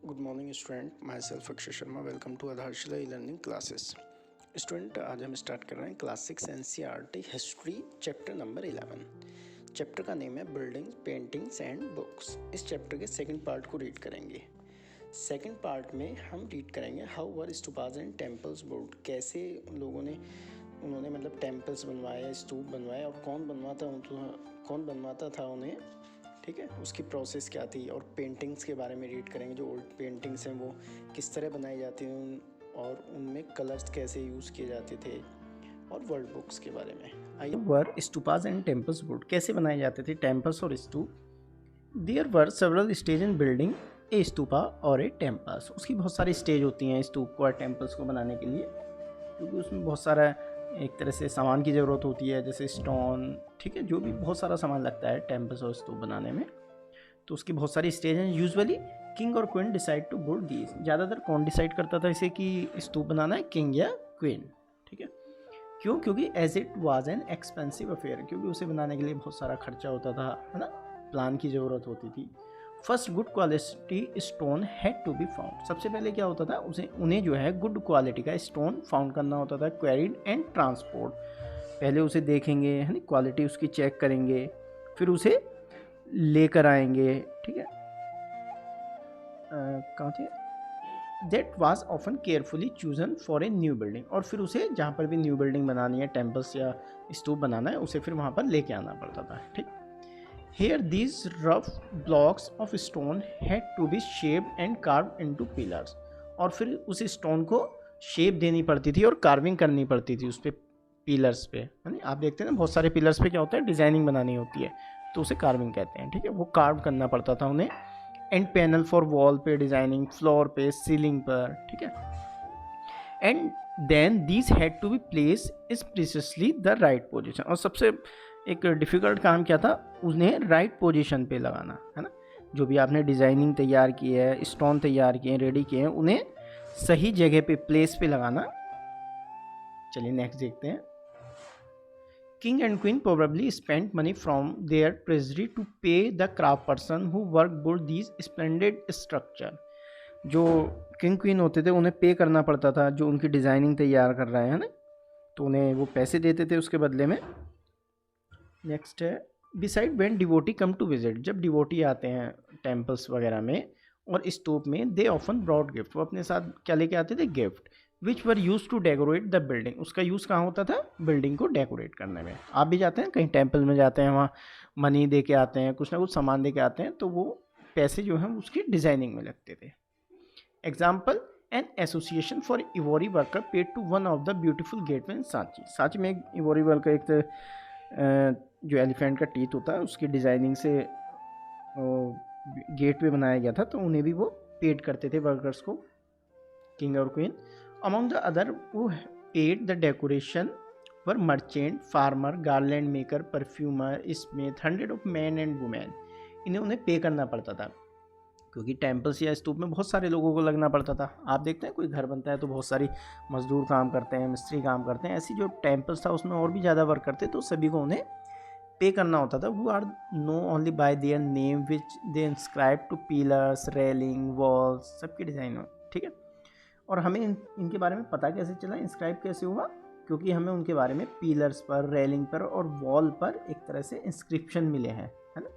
Good morning student, myself Akshay Sharma. Welcome to Aadharshila e learning classes. Student, आज हम start कर रहे हैं class 6 NCERT history chapter number 11। Chapter का नेम है बिल्डिंग्स, पेंटिंग्स एंड बुक्स। इस चैप्टर के सेकंड पार्ट को रीड करेंगे। सेकंड पार्ट में हम रीड करेंगे how were stupas and temples built. कैसे उन्होंने मतलब टेम्पल्स बनवाए, स्तूप बनवाए और कौन बनवाता था उन्हें, ठीक है, उसकी प्रोसेस क्या थी। और पेंटिंग्स के बारे में रीड करेंगे, जो ओल्ड पेंटिंग्स हैं वो किस तरह बनाई जाती हैं और उनमें कलर्स कैसे यूज़ किए जाते थे, और वर्ल्ड बुक्स के बारे में। आइए, were stupas and temples built कैसे बनाए जाते थे, टेम्पल्स और stupa. There were several stage in building a stupa और ए टेम्पल्स। उसकी बहुत सारी स्टेज होती हैं स्तूप को और टेम्पल्स को बनाने के लिए, क्योंकि उसमें बहुत सारा एक तरह से सामान की ज़रूरत होती है, जैसे स्टोन, ठीक है, जो भी बहुत सारा सामान लगता है टेम्पल्स और स्तूप बनाने में। तो उसकी बहुत सारी स्टेज हैं। यूजुअली किंग और queen decide to build these. ज़्यादातर कौन डिसाइड करता था इसे कि स्तूप बनाना है, किंग या क्वीन, ठीक है। क्यों? क्योंकि as it was an expensive affair, क्योंकि उसे बनाने के लिए बहुत सारा खर्चा होता था, है ना, प्लान की ज़रूरत होती थी। First good quality stone had to be found. सबसे पहले क्या होता था, उन्हें जो है गुड क्वालिटी का स्टोन फाउंड करना होता था। क्वेरीड एंड ट्रांसपोर्ट, पहले उसे देखेंगे, है ना, क्वालिटी उसकी चेक करेंगे, फिर उसे लेकर आएंगे, ठीक है। कहाँ थे? That was often carefully chosen for a new building. और फिर उसे जहाँ पर भी न्यू बिल्डिंग बनानी है, टेम्पल्स या स्तूप बनाना है, उसे फिर वहाँ पर लेके आना पड़ता था, ठीक। Here these rough blocks of stone had to be shaped and carved into pillars। और फिर उस स्टोन को शेप देनी पड़ती थी और कार्विंग करनी पड़ती थी उस पर, पिलर्स पे, है ना। आप देखते हैं ना, बहुत सारे पिलर्स पे क्या होता है, डिजाइनिंग बनानी होती है, तो उसे कार्विंग कहते हैं, ठीक है। वो कार्व करना पड़ता था उन्हें। एंड पैनल फॉर वॉल पे डिजाइनिंग, फ्लोर पे, सीलिंग पर, ठीक है। And then these had to be place is precisely the right position. और सबसे एक डिफ़िकल्ट काम क्या था, उन्हें राइट पोजीशन पे लगाना, है ना। जो भी आपने डिज़ाइनिंग तैयार की है, स्टोन तैयार किए हैं, रेडी किए हैं, उन्हें सही जगह पे, प्लेस पे लगाना। चलिए नेक्स्ट देखते हैं। King and queen probably spend money from their treasury to pay the craft person who work build these splendid structure. जो किंग क्वीन होते थे उन्हें पे करना पड़ता था, जो उनकी डिज़ाइनिंग तैयार कर रहे हैं ना, तो उन्हें वो पैसे देते थे उसके बदले में। नेक्स्ट है, beside when devotee come to visit. जब डिवोटी आते हैं टेम्पल्स वगैरह में और स्तूप में, दे ऑफन ब्रॉड गिफ्ट। वो अपने साथ क्या लेके आते थे? Gift. Which were used to decorate the building. उसका यूज़ कहाँ होता था? बिल्डिंग को डेकोरेट करने में। आप भी जाते हैं कहीं टेम्पल में, जाते हैं वहाँ मनी दे के आते हैं, कुछ ना कुछ सामान दे के आते हैं, तो वो पैसे जो हैं उसकी डिज़ाइनिंग में लगते थे। Example, an association for ivory worker paid to one of the beautiful gateway in Sanchi. Sanchi में एक इवोरी वर्कर, एक जो एलिफेंट का टीथ होता है उसकी डिज़ाइनिंग से गेट पे बनाया गया था, तो उन्हें भी वो पेड करते थे वर्कर्स को, किंग और क्वीन। अमंग द अदर वो paid the decoration were merchant, farmer, garland maker, perfumer, Smith, 100 of man and women. इन्हें उन्हें पे करना पड़ता था, क्योंकि टेम्पल्स या स्तूप में बहुत सारे लोगों को लगना पड़ता था। आप देखते हैं कोई घर बनता है तो बहुत सारी मजदूर काम करते हैं, मिस्त्री काम करते हैं। ऐसी जो टेम्पल्स था उसमें और भी ज़्यादा वर्क करते, तो सभी को उन्हें पे करना होता था। वो are known only by their name which they inscribe to pillars, railing, walls, सबकी डिज़ाइन हो, ठीक है। और हमें इनके बारे में पता कैसे चला, इंस्क्राइब कैसे हुआ? क्योंकि हमें उनके बारे में पिलर्स पर, रेलिंग पर और वॉल पर एक तरह से इंस्क्रिप्शन मिले हैं, है ना।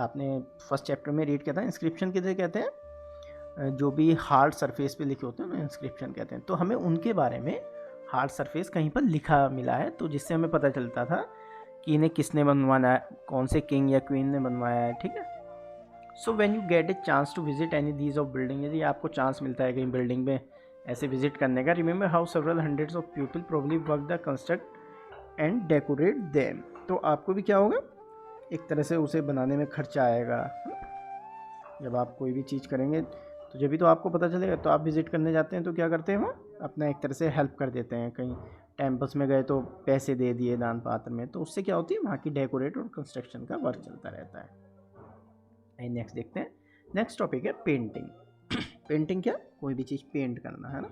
आपने फर्स्ट चैप्टर में रीड किया था, इंस्क्रिप्शन किसे कहते हैं? जो भी हार्ड सरफेस पे लिखे होते हैं ना, इंस्क्रिप्शन कहते हैं। तो हमें उनके बारे में हार्ड सरफेस कहीं पर लिखा मिला है, तो जिससे हमें पता चलता था कि इन्हें किसने बनवाना है, कौन से किंग या क्वीन ने बनवाया है, ठीक है। So when you get a chance to visit any these of building, यदि आपको चांस मिलता है कहीं बिल्डिंग में ऐसे विजिट करने का, remember how several hundreds of people probably work the construct and decorate them. तो आपको भी क्या होगा, एक तरह से उसे बनाने में खर्चा आएगा। जब आप कोई भी चीज़ करेंगे तो जब भी तो आपको पता चलेगा। तो आप विज़िट करने जाते हैं तो क्या करते हैं, वहाँ अपना एक तरह से हेल्प कर देते हैं। कहीं टेम्पल्स में गए तो पैसे दे दिए दान पात्र में, तो उससे क्या होती है, वहाँ की डेकोरेट और कंस्ट्रक्शन का वर्क चलता रहता है। नेक्स्ट देखते हैं। नेक्स्ट टॉपिक है पेंटिंग। पेंटिंग क्या? कोई भी चीज़ पेंट करना, है ना।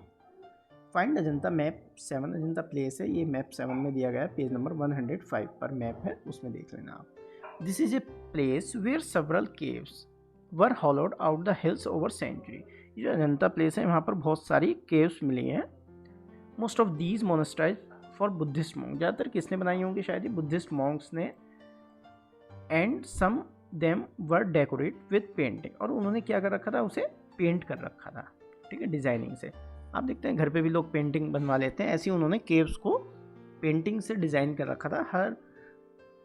Find Ajanta map 7। Ajanta place है, ये मैप 7 में दिया गया है, पेज नंबर 105 पर मैप है, उसमें देख लेना आप। This is a place where several caves were hollowed out the hills over century. ये जो अजंता प्लेस है वहाँ पर बहुत सारी केव्स मिली हैं। Most of these monasteries for Buddhist monk, ज़्यादातर किसने बनाई होंगी, शायद ही बुद्धिस्ट मॉन्क्स ने। And some them were decorate with painting, और उन्होंने क्या कर रखा था, उसे पेंट कर रखा था, ठीक है, डिज़ाइनिंग से। आप देखते हैं घर पे भी लोग पेंटिंग बनवा लेते हैं, ऐसे ही उन्होंने केव्स को पेंटिंग से डिज़ाइन कर रखा था।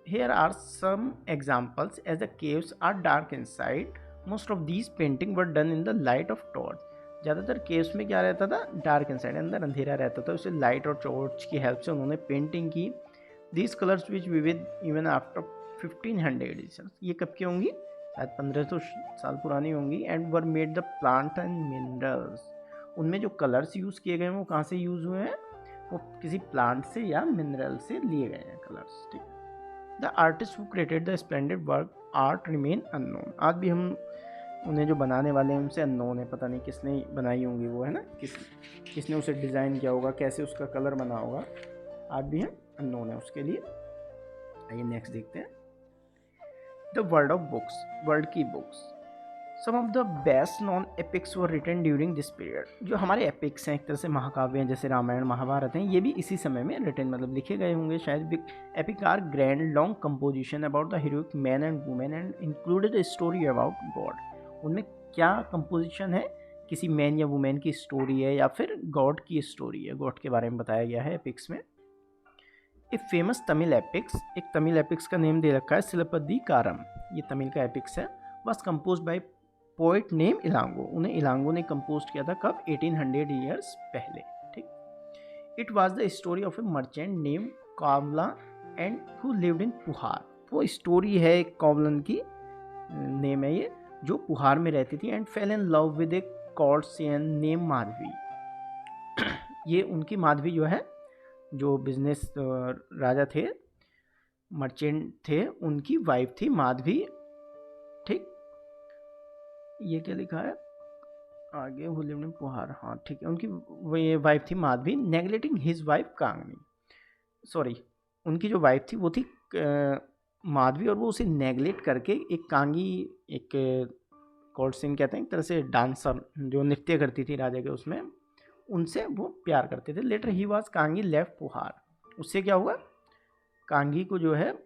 Here are some examples as the caves are dark inside. Most of these painting were done in the light of torch. ज़्यादातर केव्स में क्या रहता था, डार्क इनसाइड, अंदर अंधेरा रहता था, उसे लाइट और टॉर्च की हेल्प से उन्होंने पेंटिंग की। These colors which vivid even after 1500 editions, ये कब की होंगी, शायद 1500 साल पुरानी होंगी। And were made the plant and minerals, उनमें जो कलर्स यूज़ किए गए हैं वो कहाँ से यूज़ हुए हैं, वो किसी प्लांट से या मिनरल से लिए गए हैं कलर्स, ठीक है। The artists who created the splendid work art remain unknown. आज भी हम उन्हें जो बनाने वाले हैं उनसे अननोन है, पता नहीं किसने बनाई होंगी वो, है ना, किसने उसे डिज़ाइन किया होगा, कैसे उसका कलर बना होगा, आज भी हम अननोन है उसके लिए। आइए नेक्स्ट देखते हैं, the world of books, world की books. Some of the best non epics were written during this period. जो हमारे एपिक्स हैं, एक तरह से महाकाव्य हैं, जैसे रामायण महाभारत हैं, ये भी इसी समय में रिटन मतलब लिखे गए होंगे शायद। Epic are grand long composition about the heroic man and women and included a story about god. उनमें क्या कंपोजिशन है, किसी मैन या वुमेन की स्टोरी है या फिर गॉड की स्टोरी है, गॉड के बारे में बताया गया है एपिक्स में। ए फेमस तमिल एपिक्स, एक तमिल एपिक्स का नेम दे रखा है सिलपदिकारम, ये तमिल का एपिक्स है। Was composed by poet name Ilango, उन्हें इलांगो ने कंपोज किया था कब, 1800 ईयर्स पहले, ठीक। It was the story of a merchant name Kovalan and who lived in Puhar. वो स्टोरी है एक कॉवलन की, नेम है ये, जो पुहार में रहती थी। And fell in love with a courtesan name Madhavi. ये उनकी माधवी जो है, जो बिजनेस राजा थे, मर्चेंट थे, उनकी वाइफ थी माधवी, ठीक। ये क्या लिखा है आगे, हुलिम ने पुहार, हाँ ठीक है, उनकी वो ये वाइफ थी Madhavi. नेगलेक्टिंग his wife Kangni, sorry, उनकी जो वाइफ थी वो थी माधवी, और वो उसे नेगलेक्ट करके एक कांगी, एक कॉर्सिन कहते हैं, एक तरह से डांसर जो नृत्य करती थी राजा के, उसमें उनसे वो प्यार करते थे। लेटर ही वाज कांगी लेफ्ट पुहार, उससे क्या हुआ, कांगी को जो है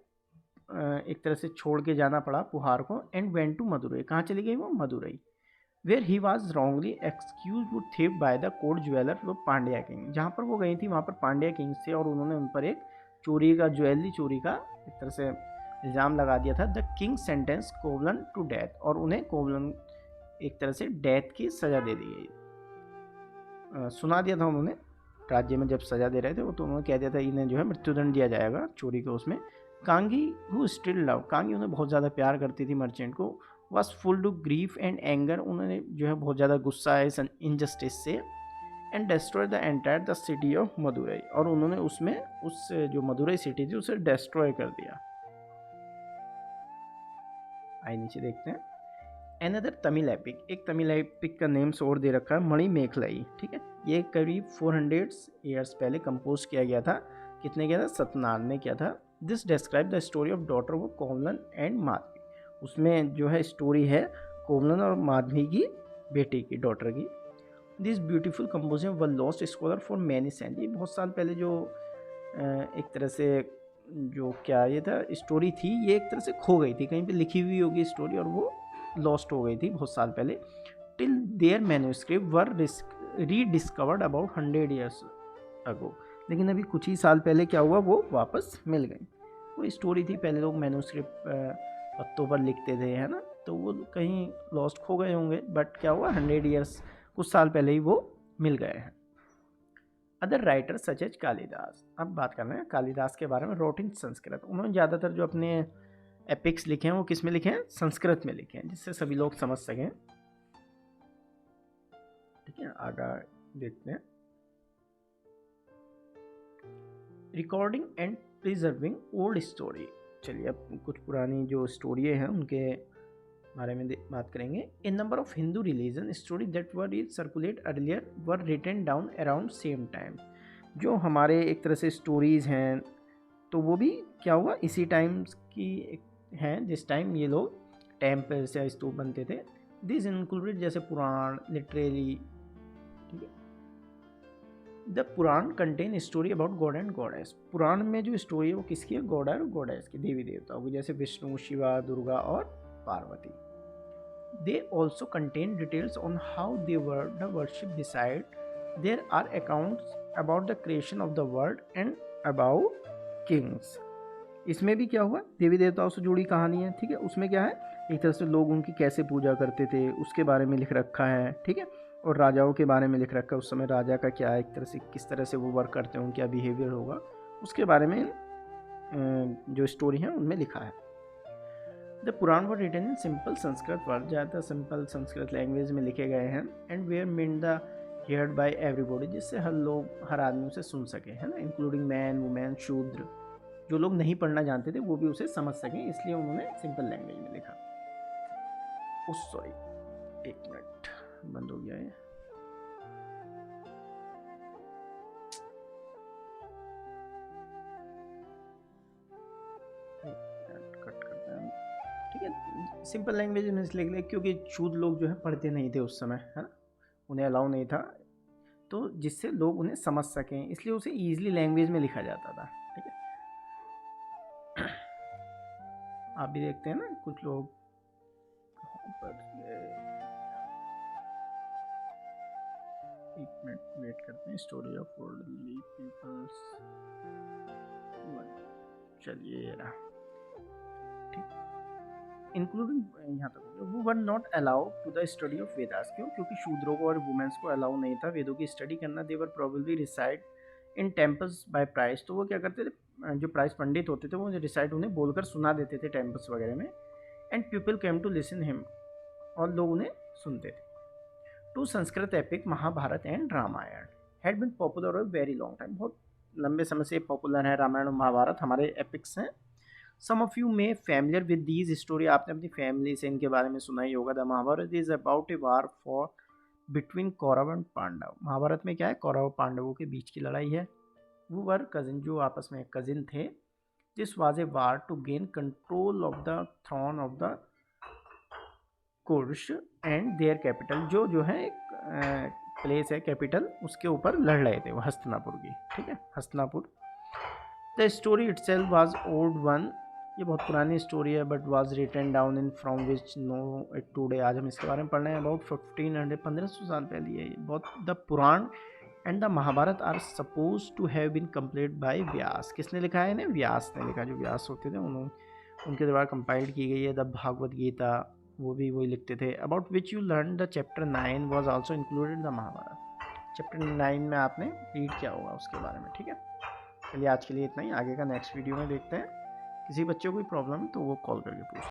एक तरह से छोड़ के जाना पड़ा पुहार को। एंड वेंट टू मदुरई, कहाँ चली गई वो, Madurai. Where he was wrongly accused would थेव बाय द कोर्ट ज्वेलर वो पांड्या किंग, जहाँ पर वो गई थी वहाँ पर पांड्या किंग से, और उन्होंने उन पर एक चोरी का, ज्वेलरी चोरी का एक तरह से इल्ज़ाम लगा दिया था। The king sentence Kovalan to death, और उन्हें कोवलन एक तरह से डेथ की सज़ा दे दी गई, सुना दिया था उन्होंने, राज्य में जब सज़ा दे रहे थे वो, तो उन्होंने कह दिया था इन्हें जो है मृत्युदंड दिया जाएगा चोरी को। उसमें Kannagi who still love, Kannagi उन्हें बहुत ज़्यादा प्यार करती थी मर्चेंट को। Was full to grief and anger, उन्होंने जो है बहुत ज़्यादा गुस्सा है इस इनजस्टिस से। And destroy the entire the city of Madurai, और उन्होंने उसमें उस जो मदुरई सिटी थी उसे डिस्ट्रॉय कर दिया। आइए नीचे देखते हैं, एनदर तमिल एपिक, एक तमिल एपिक का नेम्स और दे रखा है मणिमेखलाई, ठीक है। ये करीब 400 ईयर्स पहले कंपोज किया गया था, कितने किया था, सत्यनारायण ने किया था। This describe the story of daughter of कोवलन and Madhavi, उसमें जो है स्टोरी है कोवलन और माधवी की, बेटी की, डॉटर की। This beautiful composition were lost scholar for many century, बहुत साल पहले जो एक तरह से जो क्या ये था स्टोरी थी, ये एक तरह से खो गई थी, कहीं पे लिखी हुई होगी स्टोरी और वो लॉस्ट हो गई थी बहुत साल पहले। Till their manuscript were rediscovered about 100 years ago, लेकिन अभी कुछ ही साल पहले क्या हुआ, वो वापस मिल गई। वो स्टोरी थी, पहले लोग मैन्यूस्क्रिप्ट पत्तों पर लिखते थे, है ना, तो वो कहीं लॉस्ट खो गए होंगे, बट क्या हुआ 100 ईयर्स कुछ साल पहले ही वो मिल गए हैं। Other writer such as Kalidas, अब बात कर रहे हैं कालिदास के बारे में। रोट इन संस्कृत, उन्होंने ज़्यादातर जो अपने एपिक्स लिखे हैं वो किस में लिखे हैं, संस्कृत में लिखे हैं, जिससे सभी लोग समझ सकें, ठीक है। आगे देखते हैं, recording and preserving old story, चलिए अब कुछ पुरानी जो स्टोरी हैं उनके बारे में बात करेंगे। A number of Hindu religion story that were circulate earlier were written down around same time, जो हमारे एक तरह से स्टोरीज़ हैं तो वो भी क्या हुआ इसी टाइम की हैं जिस टाइम ये लोग टेम्पल्स या स्तूप बनते थे। दिस इंक्लूडेड जैसे पुराण, लिटरेरी, ठीक है। The Purana contain story about god and goddess. Purana में जो स्टोरी है वो किसकी है? गॉड और गॉडेस की, देवी देवताओं की, जैसे विष्णु, शिवा, दुर्गा और Parvati. They also contain details on how they were the worship decide. There are accounts about the creation of the world and about kings. इसमें भी क्या हुआ? देवी देवताओं से जुड़ी कहानी है, ठीक है। उसमें क्या है? एक तरह से लोग उनकी कैसे पूजा करते थे उसके बारे में लिख रखा है, ठीक है। और राजाओं के बारे में लिख रखा है, उस समय राजा का क्या, एक तरह से किस तरह से वो वर्क करते हैं, उनका बिहेवियर होगा, उसके बारे में जो स्टोरी है उनमें लिखा है। The Purana were written in simple Sanskrit word, ज़्यादातर सिंपल संस्कृत लैंग्वेज में लिखे गए हैं। And were mean the heard by everybody, जिससे हर आदमी उसे सुन सके, है ना, इंक्लूडिंग मैन, वुमेन, शूद्र। जो लोग नहीं पढ़ना जानते थे वो भी उसे समझ सकें, इसलिए उन्होंने सिंपल लैंग्वेज में लिखा। सॉरी, एक मिनट, बंद हो गया है। कट करते हैं, ठीक है। सिंपल लैंग्वेज में इसलिए लिख, क्योंकि शूद्र लोग जो है पढ़ते नहीं थे उस समय, है ना, उन्हें अलाउ नहीं था, तो जिससे लोग उन्हें समझ सकें, इसलिए उसे ईजिली लैंग्वेज में लिखा जाता था, ठीक है। आप भी देखते हैं ना कुछ लोग, एक मिनट वेट करते हैं। स्टोरी ऑफ वर्ल्डली पीपल्स, चलिए रहा, ठीक। इंक्लूडिंग यहाँ तक वो were not allowed to the study of Vedas. क्यों? क्योंकि शूद्रों को और वुमेन्स को अलाउ नहीं था वेदों की स्टडी करना। They were probably reside in temples by priests. तो वो क्या करते थे, जो प्राइस पंडित होते थे वो रिसाइड उन्हें बोलकर सुना देते थे टेम्पल्स वगैरह में। And people came to listen him, और लोग उन्हें सुनते थे। To Sanskrit epic Mahabharata and Ramayana had been popular और वेरी लॉन्ग टाइम, बहुत लंबे समय से पॉपुलर है रामायण और महाभारत, हमारे एपिक्स हैं। Some of you may familiar with these story, आपने अपनी फैमिली से इनके बारे में सुना ही होगा। The Mahabharata is about a war for between Kaurava and Pandava. Mahabharata में क्या है? कौरव पांडवों के बीच की लड़ाई है। वो वर कजिन, जो आपस में कजिन थे। This was a war to gain control of the throne of the Kurus and their capital, जो है एक प्लेस है, कैपिटल, उसके ऊपर लड़ रहे थे वो, हस्तिनापुर की, ठीक है, Hastinapur. The story itself was old one, ये बहुत पुरानी स्टोरी है, but was written down in from which know it today. आज हम इसके बारे में पढ़ रहे हैं, अबाउट 1500 साल पहले है ये बहुत। The Purana and the Mahabharata are suppose to have been complete by Vyasa. किसने लिखा है इन्हें? व्यास ने लिखा। जो व्यास होते थे उनके द्वारा कंपाइल्ड की गई है। द भागवत गीता, वो भी वही लिखते थे। About which you learn the chapter 9 was also included the Mahabharata. Chapter 9 में आपने रीड किया होगा उसके बारे में, ठीक है। चलिए आज के लिए इतना ही, आगे का नेक्स्ट वीडियो में देखते हैं। किसी बच्चे को कोई प्रॉब्लम है तो वो कॉल करके पूछ